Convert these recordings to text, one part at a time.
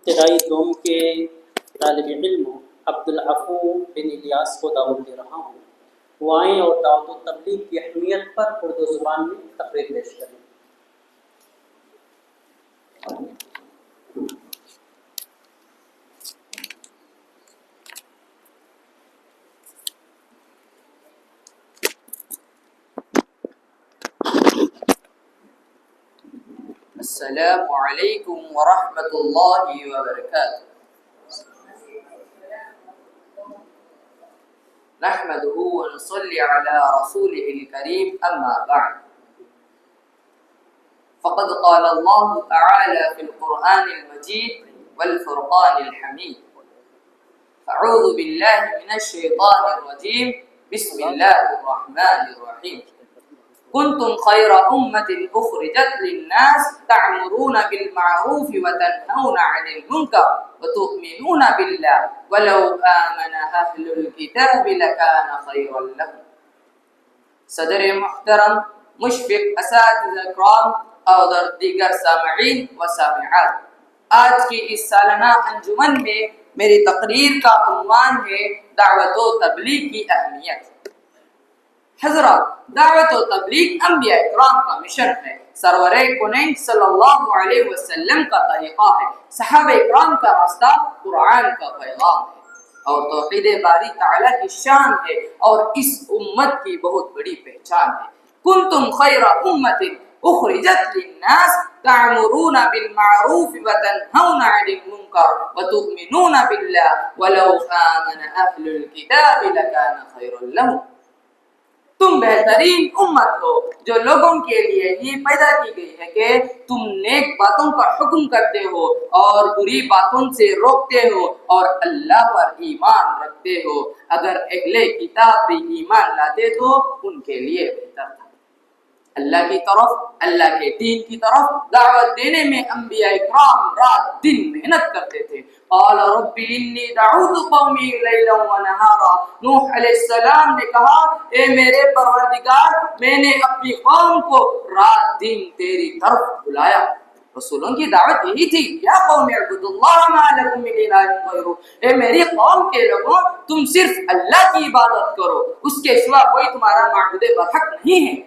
ابتدائی دوم کے طالب علم عبدالعفو بن الیاس کو دعوت دے رہا ہوں، وہ آئیں اور دعوت و تبلیغ کی اہمیت پر اردو زبان میں تقریر پیش کریں۔ السلام علیکم ورحمۃ اللہ وبرکاتہ۔ نحمده ونصلي على رسوله الكريم اما بعد، فقد قال الله تعالى في القرآن المجيد والفرقان الحميد، أعوذ بالله من الشيطان الرجيم، بسم الله الرحمن الرحيم، كنتم خير أمة أخرجت للناس تأمرون بالمعروف وتنهون عن المنكر وتؤمنون بالله ولو آمن أهل الكتاب لكان خيرا لهم۔ صدر محترم، مشفق اساتذہ کرام اور دیگر سامعین و سامعات، آج کی اس سالانہ انجمن میں میری تقریر کا عنوان ہے دعوت و تبلیغ کی اہمیت۔ حضرات، دعوت و تبلیغ انبیاء اکرام کا مشن ہے، سرور کونین صلی اللہ علیہ وسلم کا طریقہ ہے، صحابہ اکرام کا راستہ قرآن کا پیغام ہے اور توحید باری تعالیٰ کی شان ہے اور اس امت کی بہت بڑی پہچان ہے۔ کنتم خیر امت اخرجت للناس تعمرون بالمعروف وتنہون عن المنکر وتؤمنون باللہ ولو آمن اہل الکتاب لکان خیر لهم۔ تم بہترین امت ہو جو لوگوں کے لیے ہی پیدا کی گئی ہے کہ تم نیک باتوں کا حکم کرتے ہو اور بری باتوں سے روکتے ہو اور اللہ پر ایمان رکھتے ہو۔ اگر اہل کتاب بھی ایمان لاتے تو ان کے لیے بہتر تھا۔ اللہ کی طرف، اللہ کے دین کی طرف دعوت دینے میں انبیاء اکرام رات دن محنت کرتے تھے۔ قال رب انی دعوت قومی لیلا ونہارا، نوح علیہ السلام نے کہا اے میرے پروردگار، میں نے اپنی قوم کو رات دن تیری طرف بلایا۔ رسولوں کی دعوت یہی تھی، یا قوم اعبدوا اللہ ما لکم من الہ غیرہ، اے میری قوم کے لوگوں تم صرف اللہ کی عبادت کرو، اس کے سوا کوئی تمہارا معبود برحق نہیں ہے۔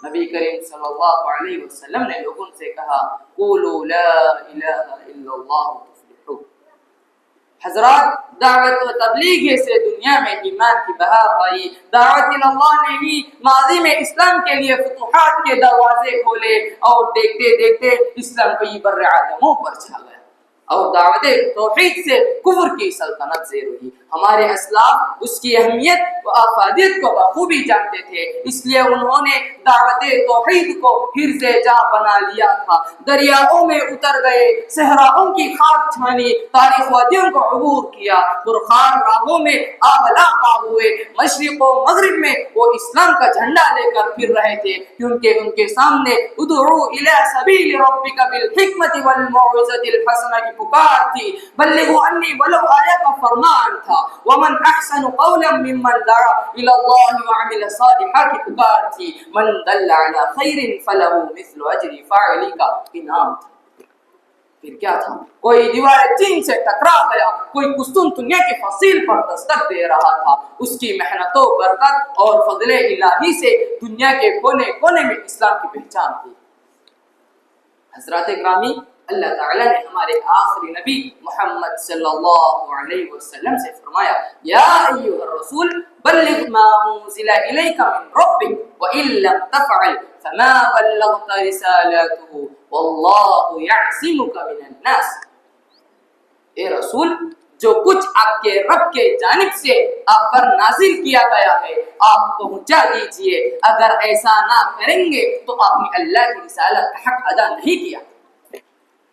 نبی کریم صلی اللہ علیہ وسلم نے لوگوں سے کہا قولوا لا الہ الا اللہ تفلحوا۔ حضرات، دعوت و تبلیغ سے دنیا میں ایمان کی بہار آئی۔ دعوت اللہ نے ہی ماضی میں اسلام کے لیے فتوحات کے دروازے کھولے اور دیکھتے دیکھتے اسلام کئی بر اعظموں پر چھا گیا اور دعوت توحید سے کفر کی سلطنت زیر ہوئی۔ ہمارے اسلاف اس کی اہمیت و افادیت کو بخوبی جانتے تھے، اس لیے انہوں نے دعوت توحید کو حرز جاں بنا لیا تھا۔ دریاؤں میں اتر گئے، صحراؤں کی خاک چھانی، تاریخ وادیوں کو عبور کیا، پرخان راہوں میں آبلا ہوئے۔ مشرق و مغرب میں وہ اسلام کا جھنڈا لے کر پھر رہے تھے، کیونکہ ان کے سامنے ادعو الی سبیل ربک بالحکمت والموعظۃ الحسنہ کی پکار تھی، بلغوا انی ولو آیہ کا فرمان تھا، ومن احسن قولا ممن دعا الی اللہ وعمل صالحا کی پکار تھی، من دل علی خیر فلہ مثل اجر فاعلی کا انعام تھا۔ پھر کیا تھا؟ کوئی دیوار چین سے ٹکرا گیا، کوئی قسطنطنیہ کی فصیل پر دستک دے رہا تھا، اس کی محنت و برکت اور فضل الہی سے دنیا کے کونے کونے میں اسلام کی پہچان تھی۔ حضرات گرامی، اللہ تعالیٰ نے ہمارے آخری نبی محمد صلی اللہ علیہ وسلم سے فرمایا یا ایھا الرسول بلغ ما انزل الیک من ربک وان لم تفعل فما بلغت رسالته واللہ یعصمک من الناس۔ اے رسول، جو کچھ آپ کے رب کے جانب سے آپ پر نازل کیا گیا ہے آپ پہنچا دیجئے، اگر ایسا نہ کریں گے تو آپ نے اللہ کی رسالت کا حق ادا نہیں کیا۔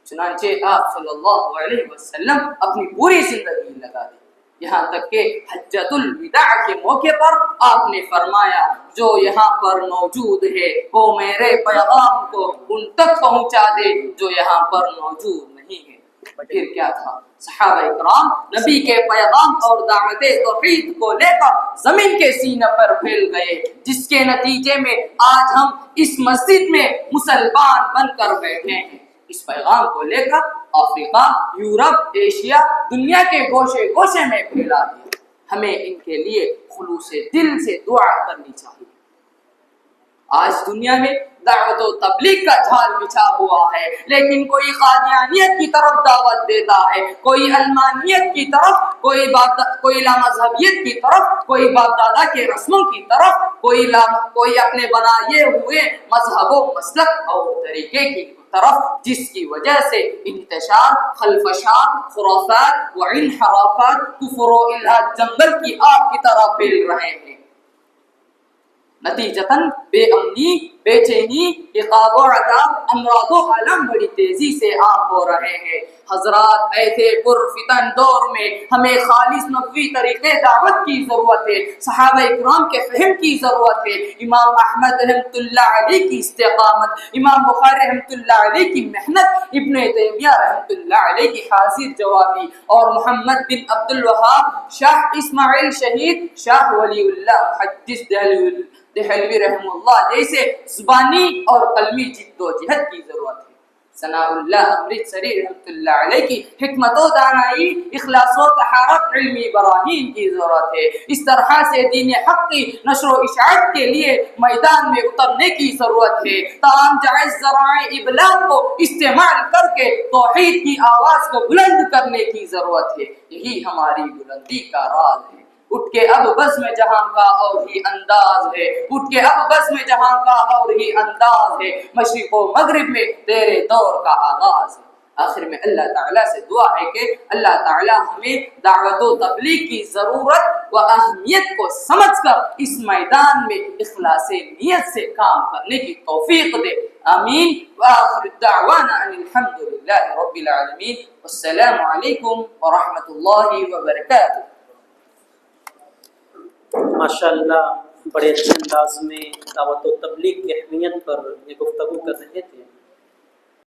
چنانچہ آپ صلی اللہ علیہ وسلم اپنی پوری زندگی لگا دی، یہاں تک کہ حجۃ الوداع کے موقع پر آپ نے فرمایا جو یہاں پر موجود ہے وہ میرے پیغام کو ان تک پہنچا دے جو یہاں پر موجود نہیں ہے۔ پھر کیا تھا؟ صحابہ اکرام نبی کے پیغام اور دعوت توحید کو لے کر زمین کے سینے پر پھیل گئے، جس کے نتیجے میں آج ہم اس مسجد میں مسلمان بن کر بیٹھے ہیں۔ اس پیغام کو لے کر افریقہ، یورپ، ایشیا، دنیا کے گوشے گوشے میں پھیلا دیا۔ ہمیں ان کے لیے خلوص دل سے دعا کرنی چاہیے۔ آج دنیا میں دعوت و تبلیغ کا جھال بچھا ہوا ہے، لیکن کوئی قادیانیت کی طرف دعوت دیتا ہے، کوئی علمانیت کی طرف، کوئی لامذہبیت کی طرف، کوئی باپ دادا کے رسموں کی طرف، کوئی اپنے بنائے ہوئے مذہب و مسلک اور طریقے کی طرف، جس کی وجہ سے انتشار، خلفشار، خرافات و انحرافات، کفر و الحاد جنگل کی آگ کی طرح پھیل رہے ہیں۔ نتیجتاً بے امنی، بے چینی، عقاب و عذاب، امراض و آلام بڑی تیزی سے عام ہو رہے ہیں۔ حضرات، ایسے پرفتن دور میں ہمیں خالص نبوی طریقے دعوت کی ضرورت ہے، صحابہ اکرام کے فہم کی ضرورت ہے، امام احمد رحمۃ اللہ علیہ کی استقامت، امام بخاری رحمۃ اللہ علیہ کی محنت، ابن تیمیہ رحمۃ اللہ علیہ کی حاضر جوابی، اور محمد بن عبد الوہاب، شاہ اسماعیل شہید، شاہ ولی اللہ محدث دہلوی رحم اللہ جیسے زبانی اور قلمی جد و جہد کی ضرورت ہے۔ ثناء اللہ امرتسری رحمۃ اللہ علیہ کی حکمت و دانائی، اخلاص و طہارت، علمی براہین کی ضرورت ہے۔ اس طرح سے دین حق کی نشر و اشاعت کے لیے میدان میں اترنے کی ضرورت ہے، تمام جائز ذرائع ابلاغ کو استعمال کر کے توحید کی آواز کو بلند کرنے کی ضرورت ہے۔ یہی ہماری بلندی کا راز ہے۔ اٹھ کے اب بزم جہاں کا اور ہی انداز ہے، اٹھ کے اب بزم جہاں کا اور ہی انداز ہے، مشرق و مغرب میں تیرے دور کا آغاز ہے۔ آخر میں اللہ تعالیٰ سے دعا ہے کہ اللہ تعالیٰ ہمیں دعوت و تبلیغ کی ضرورت و اہمیت کو سمجھ کر اس میدان میں اخلاص نیت سے کام کرنے کی توفیق دے، آمین۔ وآخر دعوانا ان الحمد للہ رب العالمین، والسلام علیکم ورحمۃ اللہ وبرکاتہ۔ ماشاءاللہ بڑے اچھے انداز میں دعوت و تبلیغ کی اہمیت پر یہ گفتگو کر رہے تھے۔